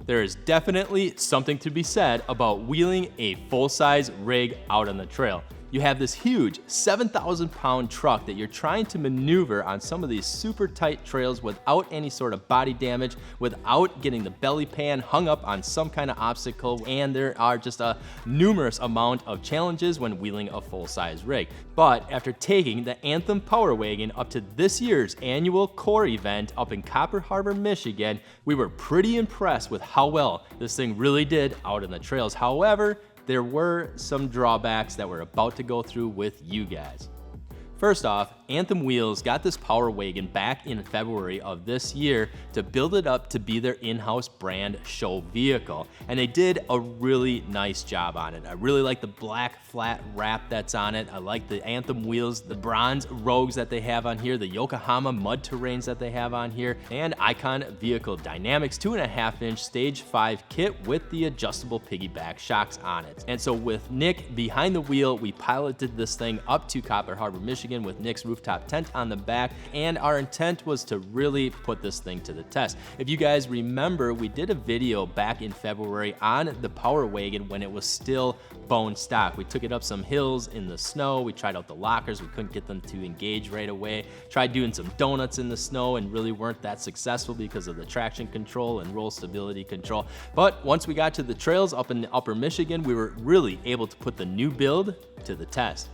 There is definitely something to be said about wheeling a full-size rig out on the trail. You have this huge 7,000-pound truck that you're trying to maneuver on some of these super tight trails without any sort of body damage, without getting the belly pan hung up on some kind of obstacle, and there are just a numerous amount of challenges when wheeling a full-size rig. But after taking the Anthem Power Wagon up to this year's annual core event up in Copper Harbor, Michigan, we were pretty impressed with how well this thing really did out on the trails. However, there were some drawbacks that we're about to go through with you guys. First off, Anthem Wheels got this Power Wagon back in February of this year to build it up to be their in-house brand show vehicle, and they did a really nice job on it. I really like the black flat wrap that's on it. I like the Anthem wheels, the bronze Rogues that they have on here, the Yokohama mud terrains that they have on here, and Icon Vehicle Dynamics 2.5-inch Stage 5 kit with the adjustable piggyback shocks on it. And so with Nick behind the wheel, we piloted this thing up to Copper Harbor, Michigan with Nick's rooftop tent on the back, and our intent was to really put this thing to the test. If you guys remember, we did a video back in February on the Power Wagon when it was still bone stock. We took it up some hills in the snow, we tried out the lockers, we couldn't get them to engage right away, tried doing some donuts in the snow and really weren't that successful because of the traction control and roll stability control. But once we got to the trails up in Upper Michigan, we were really able to put the new build to the test.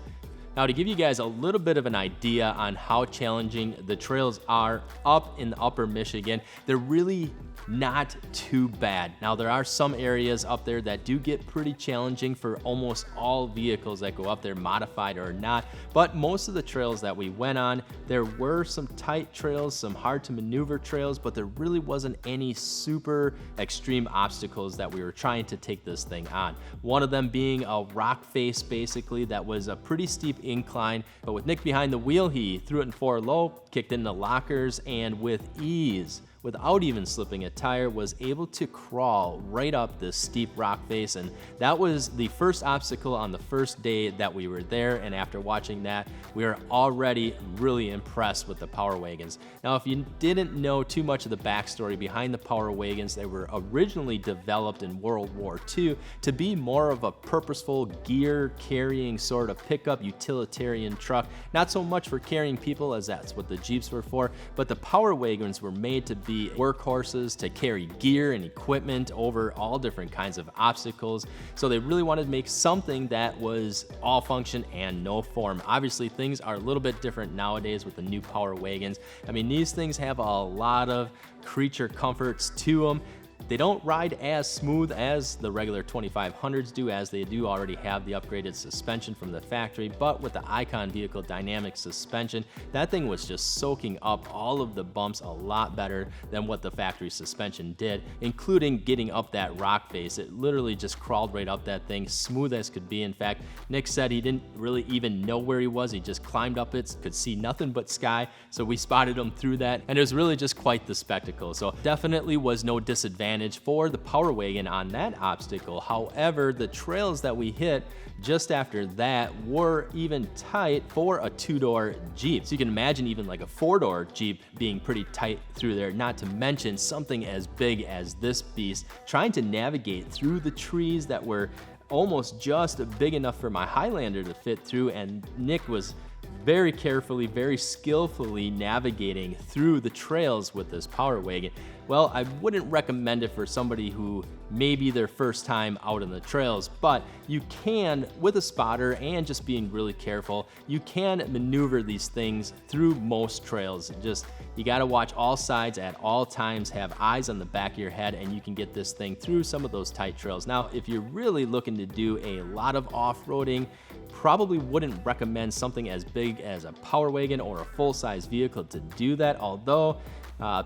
Now, to give you guys a little bit of an idea on how challenging the trails are up in Upper Michigan, they're really not too bad. Now, there are some areas up there that do get pretty challenging for almost all vehicles that go up there, modified or not, but most of the trails that we went on, there were some tight trails, some hard to maneuver trails, but there really wasn't any super extreme obstacles that we were trying to take this thing on. One of them being a rock face, basically, that was a pretty steep incline, but with Nick behind the wheel, he threw it in 4 low, kicked in the lockers, and with ease, without even slipping a tire, was able to crawl right up this steep rock face. And that was the first obstacle on the first day that we were there, and after watching that, we were already really impressed with the Power Wagons. Now, if you didn't know too much of the backstory behind the Power Wagons, they were originally developed in World War II to be more of a purposeful gear carrying sort of pickup utilitarian truck, not so much for carrying people as that's what the Jeeps were for, but the Power Wagons were made to be workhorses to carry gear and equipment over all different kinds of obstacles. So they really wanted to make something that was all function and no form. Obviously, things are a little bit different nowadays with the new Power Wagons. I mean, these things have a lot of creature comforts to them. They don't ride as smooth as the regular 2500s do, as they do already have the upgraded suspension from the factory, but with the Icon Vehicle Dynamic suspension, that thing was just soaking up all of the bumps a lot better than what the factory suspension did, including getting up that rock face. It literally just crawled right up that thing, smooth as could be. In fact, Nick said he didn't really even know where he was. He just climbed up it, could see nothing but sky, so we spotted him through that, and it was really just quite the spectacle. So definitely was no disadvantage for the Power Wagon on that obstacle. However, the trails that we hit just after that were even tight for a 2-door Jeep. So you can imagine even like a 4-door Jeep being pretty tight through there, not to mention something as big as this beast, trying to navigate through the trees that were almost just big enough for my Highlander to fit through, and Nick was very carefully, very skillfully navigating through the trails with this Power Wagon. Well, I wouldn't recommend it for somebody who may be their first time out on the trails, but you can, with a spotter and just being really careful, you can maneuver these things through most trails. Just, you gotta watch all sides at all times, have eyes on the back of your head, and you can get this thing through some of those tight trails. Now, if you're really looking to do a lot of off-roading, probably wouldn't recommend something as big as a Power Wagon or a full-size vehicle to do that, although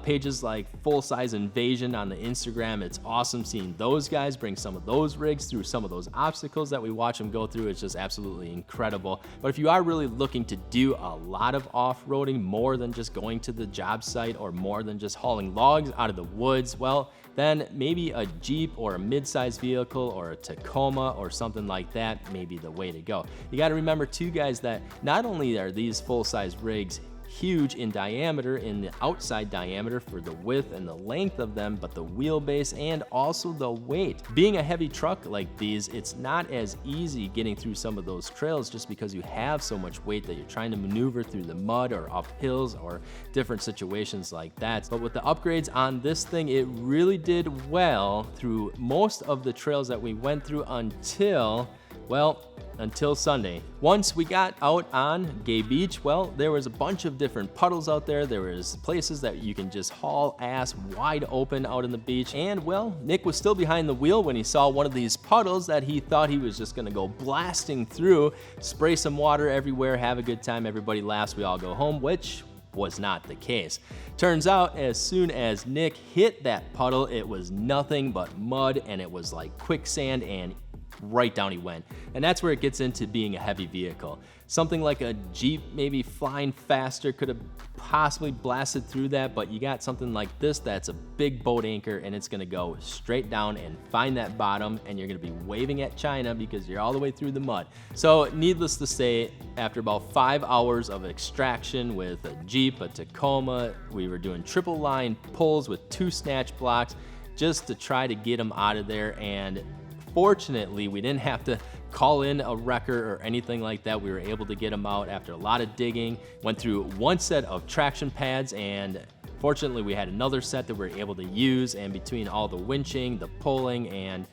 pages like Full Size Invasion on the Instagram, it's awesome seeing those guys bring some of those rigs through some of those obstacles that we watch them go through. It's just absolutely incredible. But if you are really looking to do a lot of off-roading, more than just going to the job site or more than just hauling logs out of the woods, well, then maybe a Jeep or a mid-size vehicle or a Tacoma or something like that may be the way to go. You got to remember too, guys, that not only are these full-size rigs huge in diameter, in the outside diameter for the width and the length of them, but the wheelbase and also the weight. Being a heavy truck like these, it's not as easy getting through some of those trails just because you have so much weight that you're trying to maneuver through the mud or up hills or different situations like that. But with the upgrades on this thing, it really did well through most of the trails that we went through until Sunday. Once we got out on Gay Beach, well, there was a bunch of different puddles out there. There was places that you can just haul ass wide open out on the beach. And well, Nick was still behind the wheel when he saw one of these puddles that he thought he was just gonna go blasting through, spray some water everywhere, have a good time, everybody laughs, we all go home, which was not the case. Turns out, as soon as Nick hit that puddle, it was nothing but mud, and it was like quicksand, and right down he went. And that's where it gets into being a heavy vehicle. Something like a Jeep, maybe flying faster, could have possibly blasted through that, but you got something like this that's a big boat anchor, and it's gonna go straight down and find that bottom, and you're gonna be waving at China because you're all the way through the mud. So needless to say, after about 5 hours of extraction with a Jeep, a Tacoma, we were doing triple line pulls with 2 snatch blocks just to try to get them out of there. And fortunately, we didn't have to call in a wrecker or anything like that. We were able to get them out after a lot of digging. Went through 1 set of traction pads, and fortunately we had another set that we were able to use, and between all the winching, the pulling, and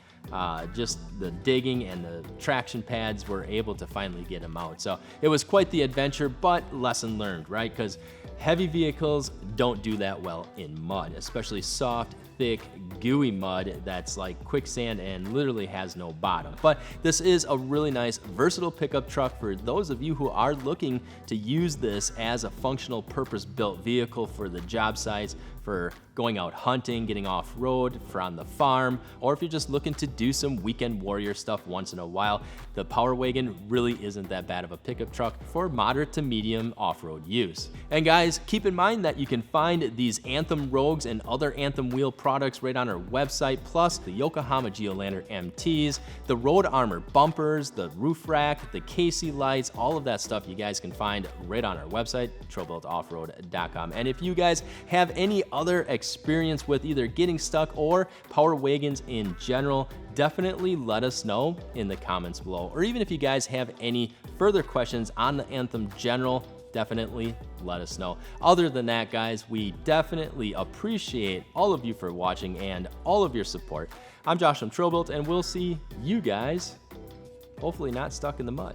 just the digging and the traction pads, we're able to finally get them out. So it was quite the adventure, but lesson learned, right? Because heavy vehicles don't do that well in mud, especially soft, thick, gooey mud that's like quicksand and literally has no bottom. But this is a really nice, versatile pickup truck for those of you who are looking to use this as a functional, purpose-built vehicle for the job sites, for going out hunting, getting off-road, for on the farm, or if you're just looking to do some weekend warrior stuff once in a while. The Power Wagon really isn't that bad of a pickup truck for moderate to medium off-road use. And guys, keep in mind that you can find these Anthem Rogues and other Anthem wheel products right on our website, plus the Yokohama Geolandar MTs, the Road Armor bumpers, the roof rack, the Casey lights, all of that stuff you guys can find right on our website, TrailBuiltOffroad.com. And if you guys have any other experience with either getting stuck or Power Wagons in general, definitely let us know in the comments below. Or even if you guys have any further questions on the Anthem General, definitely let us know. Other than that, guys, we definitely appreciate all of you for watching and all of your support. I'm Josh from TrailBuilt, and we'll see you guys hopefully not stuck in the mud.